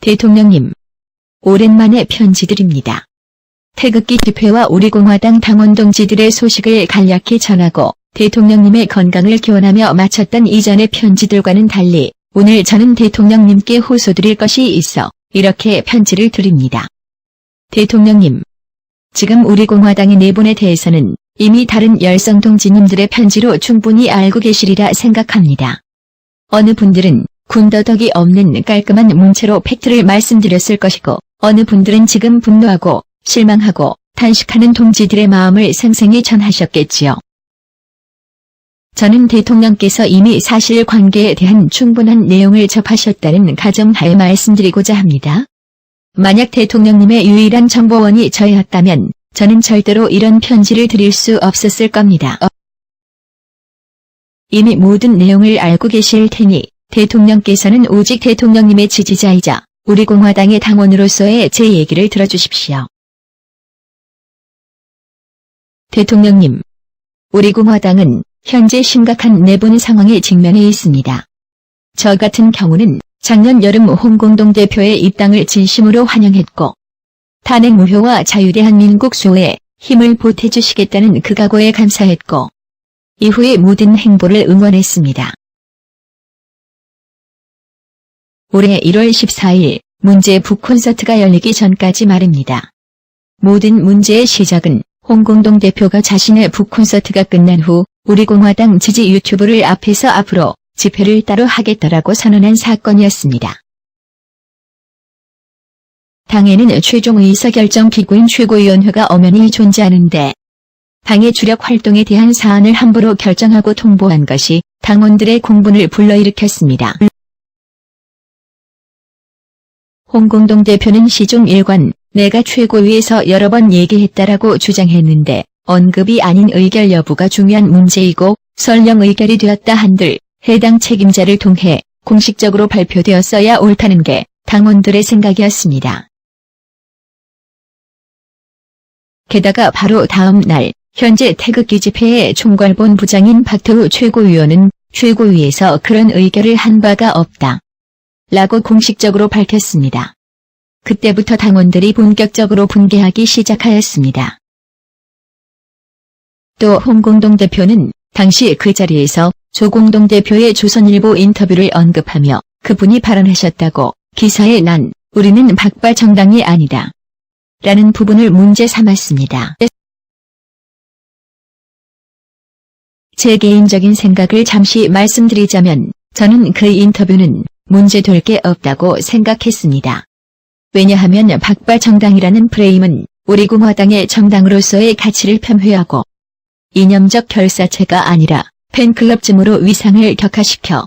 대통령님, 오랜만에 편지드립니다. 태극기 집회와 우리공화당 당원 동지들의 소식을 간략히 전하고 대통령님의 건강을 기원하며 마쳤던 이전의 편지들과는 달리 오늘 저는 대통령님께 호소드릴 것이 있어 이렇게 편지를 드립니다. 대통령님, 지금 우리공화당의 내분에 대해서는 이미 다른 열성 동지님들의 편지로 충분히 알고 계시리라 생각합니다. 어느 분들은 군더더기 없는 깔끔한 문체로 팩트를 말씀드렸을 것이고 어느 분들은 지금 분노하고 실망하고 탄식하는 동지들의 마음을 생생히 전하셨겠지요. 저는 대통령께서 이미 사실관계에 대한 충분한 내용을 접하셨다는 가정하에 말씀드리고자 합니다. 만약 대통령님의 유일한 정보원이 저였다면 저는 절대로 이런 편지를 드릴 수 없었을 겁니다. 이미 모든 내용을 알고 계실 테니 대통령께서는 오직 대통령님의 지지자이자 우리공화당의 당원으로서의 제 얘기를 들어주십시오. 대통령님, 우리공화당은 현재 심각한 내분 상황에 직면해 있습니다. 저 같은 경우는 작년 여름 홍공동 대표의 입당을 진심으로 환영했고 탄핵 무효와 자유대한민국 수호에 힘을 보태주시겠다는 그 각오에 감사했고 이후의 모든 행보를 응원했습니다. 올해 1월 14일 문제 북콘서트가 열리기 전까지 말입니다. 모든 문제의 시작은 홍공동 대표가 자신의 북콘서트가 끝난 후 우리공화당 지지 유튜브를 앞에서 앞으로 집회를 따로 하겠다라고 선언한 사건이었습니다. 당에는 최종 의사결정 기구인 최고위원회가 엄연히 존재하는데 당의 주력 활동에 대한 사안을 함부로 결정하고 통보한 것이 당원들의 공분을 불러일으켰습니다. 홍공동 대표는 시종 일관 내가 최고위에서 여러 번 얘기했다라고 주장했는데 언급이 아닌 의결 여부가 중요한 문제이고 설령 의결이 되었다 한들 해당 책임자를 통해 공식적으로 발표되었어야 옳다는 게 당원들의 생각이었습니다. 게다가 바로 다음 날 현재 태극기 집회의 총괄본부장인 박태우 최고위원은 최고위에서 그런 의결을 한 바가 없다 라고 공식적으로 밝혔습니다. 그때부터 당원들이 본격적으로 분개하기 시작하였습니다. 또 홍공동 대표는 당시 그 자리에서 조공동 대표의 조선일보 인터뷰를 언급하며 그분이 발언하셨다고 기사에 난 우리는 박발 정당이 아니다 라는 부분을 문제 삼았습니다. 제 개인적인 생각을 잠시 말씀드리자면 저는 그 인터뷰는 문제될 게 없다고 생각했습니다. 왜냐하면 박발 정당이라는 프레임은 우리공화당의 정당으로서의 가치를 폄훼하고 이념적 결사체가 아니라 팬클럽쯤으로 위상을 격화시켜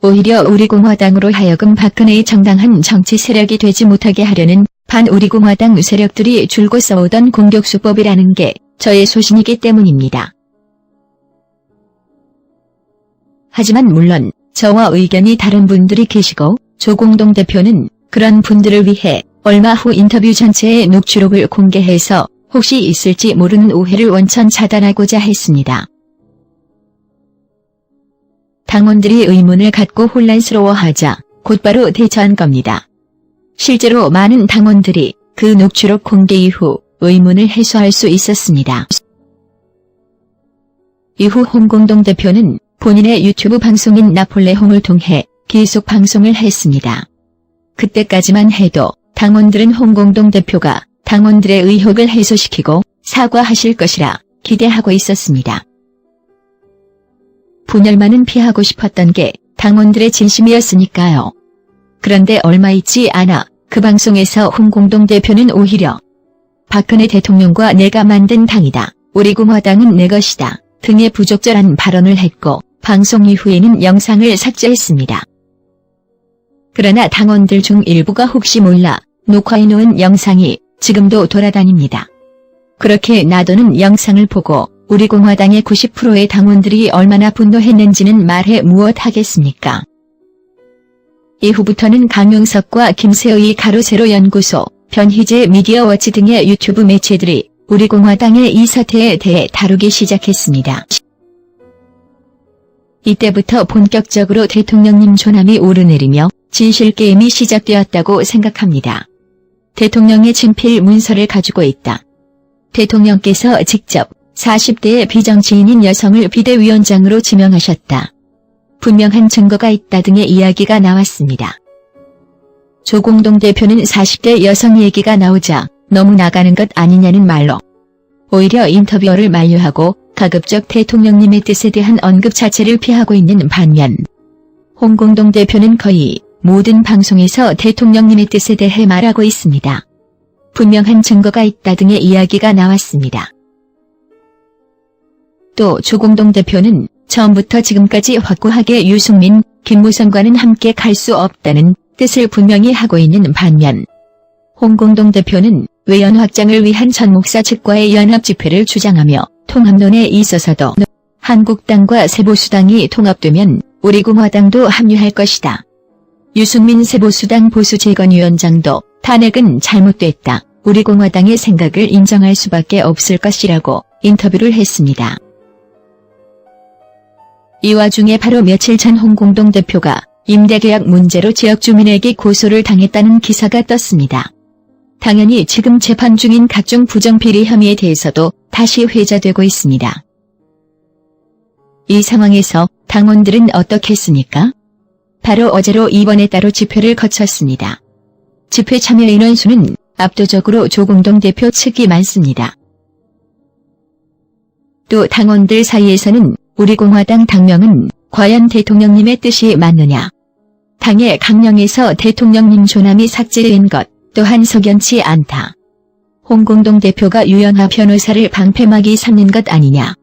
오히려 우리공화당으로 하여금 박근혜의 정당한 정치 세력이 되지 못하게 하려는 반우리공화당 세력들이 줄곧 써오던 공격수법이라는 게 저의 소신이기 때문입니다. 하지만 물론 저와 의견이 다른 분들이 계시고 조공동 대표는 그런 분들을 위해 얼마 후 인터뷰 전체의 녹취록을 공개해서 혹시 있을지 모르는 오해를 원천 차단하고자 했습니다. 당원들이 의문을 갖고 혼란스러워하자 곧바로 대처한 겁니다. 실제로 많은 당원들이 그 녹취록 공개 이후 의문을 해소할 수 있었습니다. 이후 홍공동 대표는 본인의 유튜브 방송인 나폴레홍을 통해 계속 방송을 했습니다. 그때까지만 해도 당원들은 홍공동 대표가 당원들의 의혹을 해소시키고 사과하실 것이라 기대하고 있었습니다. 분열만은 피하고 싶었던 게 당원들의 진심이었으니까요. 그런데 얼마 있지 않아 그 방송에서 홍공동 대표는 오히려 박근혜 대통령과 내가 만든 당이다, 우리공화당은 내 것이다 등의 부적절한 발언을 했고 방송 이후에는 영상을 삭제했습니다. 그러나 당원들 중 일부가 혹시 몰라 녹화해놓은 영상이 지금도 돌아다닙니다. 그렇게 놔두는 영상을 보고 우리공화당의 90%의 당원들이 얼마나 분노했는지는 말해 무엇하겠습니까? 이후부터는 강용석과 김세의 가로세로 연구소, 변희재 미디어워치 등의 유튜브 매체들이 우리공화당의 이 사태에 대해 다루기 시작했습니다. 이때부터 본격적으로 대통령님 존함이 오르내리며 진실 게임이 시작되었다고 생각합니다. 대통령의 친필 문서를 가지고 있다. 대통령께서 직접 40대의 비정치인인 여성을 비대위원장으로 지명하셨다. 분명한 증거가 있다 등의 이야기가 나왔습니다. 조공동 대표는 40대 여성 얘기가 나오자 너무 나가는 것 아니냐는 말로 오히려 인터뷰어를 만류하고 가급적 대통령님의 뜻에 대한 언급 자체를 피하고 있는 반면 홍공동 대표는 거의 모든 방송에서 대통령님의 뜻에 대해 말하고 있습니다. 분명한 증거가 있다 등의 이야기가 나왔습니다. 또 조공동 대표는 처음부터 지금까지 확고하게 유승민, 김무성과는 함께 갈 수 없다는 뜻을 분명히 하고 있는 반면 홍공동 대표는 외연 확장을 위한 전 목사 측과의 연합 집회를 주장하며 통합론에 있어서도 한국당과 세보수당이 통합되면 우리 공화당도 합류할 것이다. 유승민 세보수당 보수재건위원장도 탄핵은 잘못됐다. 우리 공화당의 생각을 인정할 수밖에 없을 것이라고 인터뷰를 했습니다. 이 와중에 바로 며칠 전 홍공동 대표가 임대계약 문제로 지역 주민에게 고소를 당했다는 기사가 떴습니다. 당연히 지금 재판 중인 각종 부정비리 혐의에 대해서도 다시 회자되고 있습니다. 이 상황에서 당원들은 어떻게 했습니까? 바로 어제로 이번에 따로 집회를 거쳤습니다. 집회 참여 인원수는 압도적으로 조공동 대표 측이 많습니다. 또 당원들 사이에서는 우리 공화당 당명은 과연 대통령님의 뜻이 맞느냐? 당의 강령에서 대통령님 조남이 삭제된 것 또한 석연치 않다. 홍공동 대표가 유영하 변호사를 방패막이 삼는 것 아니냐?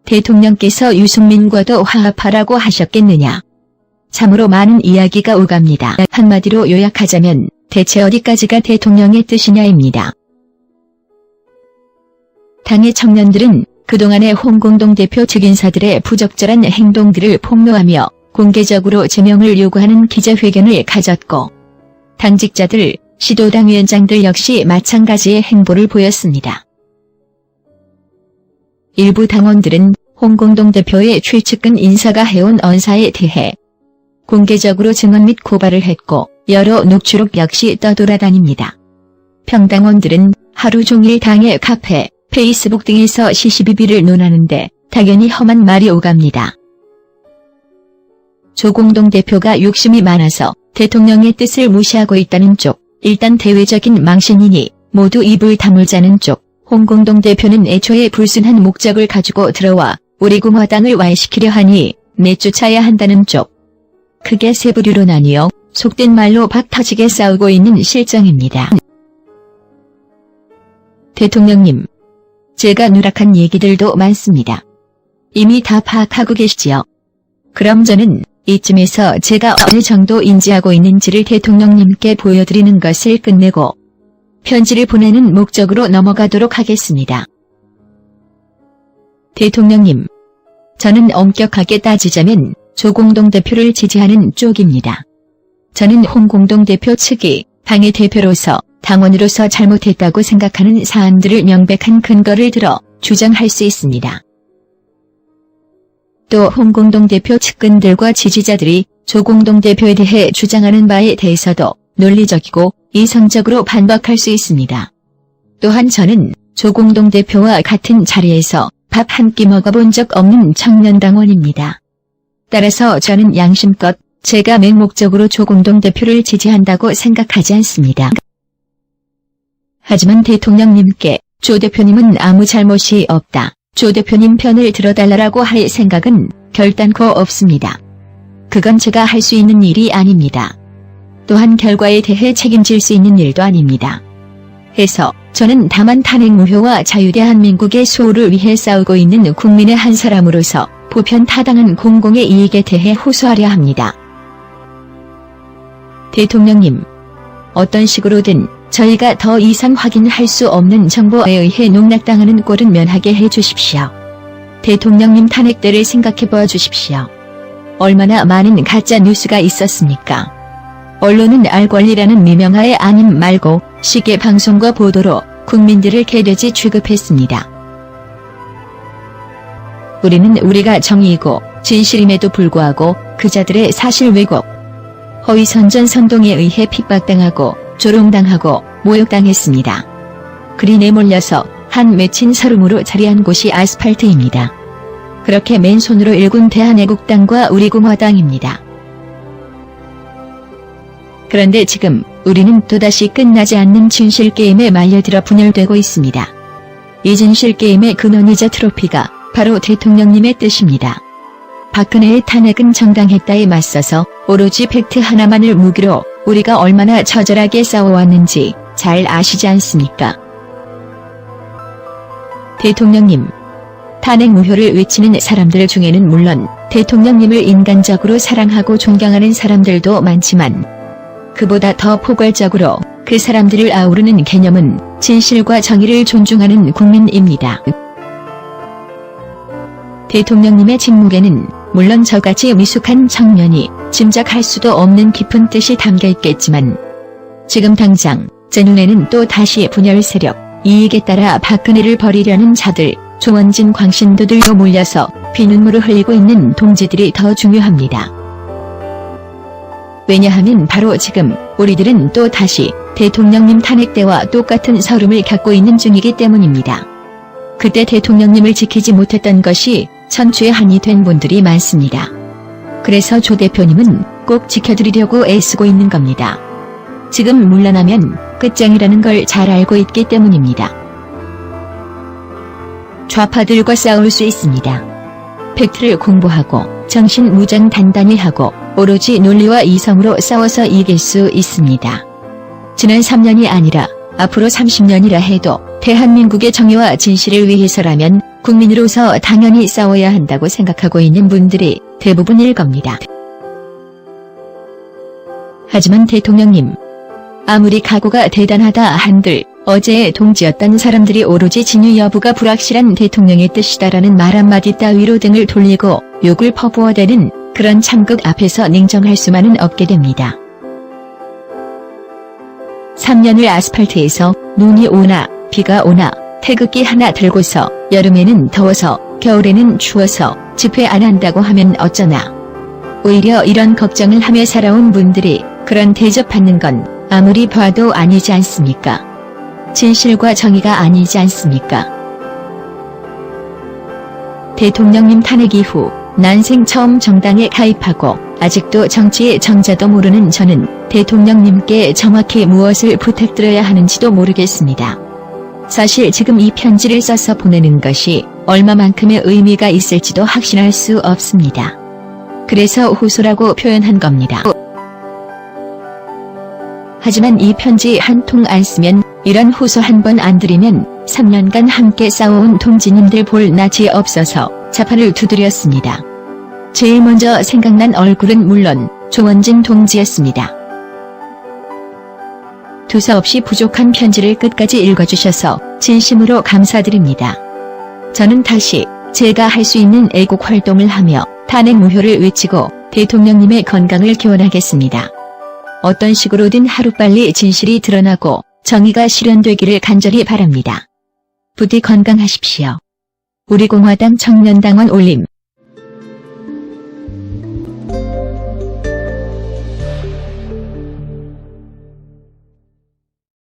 대통령께서 유승민과도 화합하라고 하셨겠느냐? 참으로 많은 이야기가 오갑니다. 한마디로 요약하자면 대체 어디까지가 대통령의 뜻이냐입니다. 당의 청년들은 그동안의 홍공동 대표 측 인사들의 부적절한 행동들을 폭로하며 공개적으로 제명을 요구하는 기자회견을 가졌고 당직자들, 시도당 위원장들 역시 마찬가지의 행보를 보였습니다. 일부 당원들은 홍공동 대표의 최측근 인사가 해온 언사에 대해 공개적으로 증언 및 고발을 했고 여러 녹취록 역시 떠돌아다닙니다. 평당원들은 하루 종일 당의 카페, 페이스북 등에서 시시비비를 논하는데 당연히 험한 말이 오갑니다. 조공동 대표가 욕심이 많아서 대통령의 뜻을 무시하고 있다는 쪽, 일단 대외적인 망신이니 모두 입을 다물자는 쪽, 홍공동 대표는 애초에 불순한 목적을 가지고 들어와 우리 공화당을 와해시키려 하니 내쫓아야 한다는 쪽. 크게 세 부류로 나뉘어 속된 말로 박 터지게 싸우고 있는 실정입니다. 대통령님, 제가 누락한 얘기들도 많습니다. 이미 다 파악하고 계시지요? 그럼 저는 이쯤에서 제가 어느 정도 인지하고 있는지를 대통령님께 보여드리는 것을 끝내고 편지를 보내는 목적으로 넘어가도록 하겠습니다. 대통령님, 저는 엄격하게 따지자면 조공동 대표를 지지하는 쪽입니다. 저는 홍공동 대표 측이 당의 대표로서 당원으로서 잘못했다고 생각하는 사안들을 명백한 근거를 들어 주장할 수 있습니다. 또 홍공동 대표 측근들과 지지자들이 조공동 대표에 대해 주장하는 바에 대해서도 논리적이고 이성적으로 반박할 수 있습니다. 또한 저는 조공동 대표와 같은 자리에서 밥 한 끼 먹어본 적 없는 청년당원입니다. 따라서 저는 양심껏 제가 맹목적으로 조공동 대표를 지지한다고 생각하지 않습니다. 하지만 대통령님께 조 대표님은 아무 잘못이 없다, 조 대표님 편을 들어달라고 할 생각은 결단코 없습니다. 그건 제가 할 수 있는 일이 아닙니다. 또한 결과에 대해 책임질 수 있는 일도 아닙니다. 해서 저는 다만 탄핵 무효와 자유대한민국의 수호를 위해 싸우고 있는 국민의 한 사람으로서 보편 타당한 공공의 이익에 대해 호소하려 합니다. 대통령님, 어떤 식으로든 저희가 더 이상 확인할 수 없는 정보에 의해 농락당하는 꼴은 면하게 해주십시오. 대통령님 탄핵 때를 생각해봐 주십시오. 얼마나 많은 가짜 뉴스가 있었습니까? 언론은 알 권리라는 미명하에 아님 말고 시계 방송과 보도로 국민들을 개돼지 취급했습니다. 우리는 우리가 정의이고 진실임에도 불구하고 그자들의 사실 왜곡, 허위선전 선동에 의해 핍박당하고 조롱당하고 모욕당했습니다. 그리 내몰려서 한 맺힌 서름으로 자리한 곳이 아스팔트입니다. 그렇게 맨손으로 일군 대한애국당과 우리공화당입니다. 그런데 지금 우리는 또다시 끝나지 않는 진실게임에 말려들어 분열되고 있습니다. 이 진실게임의 근원이자 트로피가 바로 대통령님의 뜻입니다. 박근혜의 탄핵은 정당했다에 맞서서 오로지 팩트 하나만을 무기로 우리가 얼마나 처절하게 싸워왔는지 잘 아시지 않습니까? 대통령님, 탄핵 무효를 외치는 사람들 중에는 물론 대통령님을 인간적으로 사랑하고 존경하는 사람들도 많지만 그보다 더 포괄적으로 그 사람들을 아우르는 개념은 진실과 정의를 존중하는 국민입니다. 대통령님의 직무에는 물론 저같이 미숙한 청년이 짐작할 수도 없는 깊은 뜻이 담겨 있겠지만 지금 당장 제 눈에는 또 다시 분열 세력, 이익에 따라 박근혜를 버리려는 자들, 조원진 광신도들로 몰려서 피눈물을 흘리고 있는 동지들이 더 중요합니다. 왜냐하면 바로 지금 우리들은 또 다시 대통령님 탄핵 때와 똑같은 서름을 겪고 있는 중이기 때문입니다. 그때 대통령님을 지키지 못했던 것이 천추의 한이 된 분들이 많습니다. 그래서 조 대표님은 꼭 지켜드리려고 애쓰고 있는 겁니다. 지금 물러나면 끝장이라는 걸 잘 알고 있기 때문입니다. 좌파들과 싸울 수 있습니다. 팩트를 공부하고 정신 무장 단단히 하고 오로지 논리와 이성으로 싸워서 이길 수 있습니다. 지난 3년이 아니라 앞으로 30년이라 해도 대한민국의 정의와 진실을 위해서라면 국민으로서 당연히 싸워야 한다고 생각하고 있는 분들이 대부분일 겁니다. 하지만 대통령님, 아무리 각오가 대단하다 한들 어제의 동지였던 사람들이 오로지 진위 여부가 불확실한 대통령의 뜻이다라는 말 한마디 따위로 등을 돌리고 욕을 퍼부어대는 그런 참극 앞에서 냉정할 수만은 없게 됩니다. 3년을 아스팔트에서 눈이 오나 비가 오나 태극기 하나 들고서 여름에는 더워서 겨울에는 추워서 집회 안 한다고 하면 어쩌나. 오히려 이런 걱정을 하며 살아온 분들이 그런 대접받는 건 아무리 봐도 아니지 않습니까? 진실과 정의가 아니지 않습니까? 대통령님 탄핵 이후 난생 처음 정당에 가입하고 아직도 정치의 정자도 모르는 저는 대통령님께 정확히 무엇을 부탁드려야 하는지도 모르겠습니다. 사실 지금 이 편지를 써서 보내는 것이 얼마만큼의 의미가 있을지도 확신할 수 없습니다. 그래서 호소라고 표현한 겁니다. 하지만 이 편지 한 통 안 쓰면, 이런 호소 한 번 안 드리면 3년간 함께 싸워온 동지님들 볼 낯이 없어서 자판을 두드렸습니다. 제일 먼저 생각난 얼굴은 물론 조원진 동지였습니다. 두서없이 부족한 편지를 끝까지 읽어주셔서 진심으로 감사드립니다. 저는 다시 제가 할 수 있는 애국 활동을 하며 탄핵 무효를 외치고 대통령님의 건강을 기원하겠습니다. 어떤 식으로든 하루빨리 진실이 드러나고 정의가 실현되기를 간절히 바랍니다. 부디 건강하십시오. 우리공화당 청년당원 올림.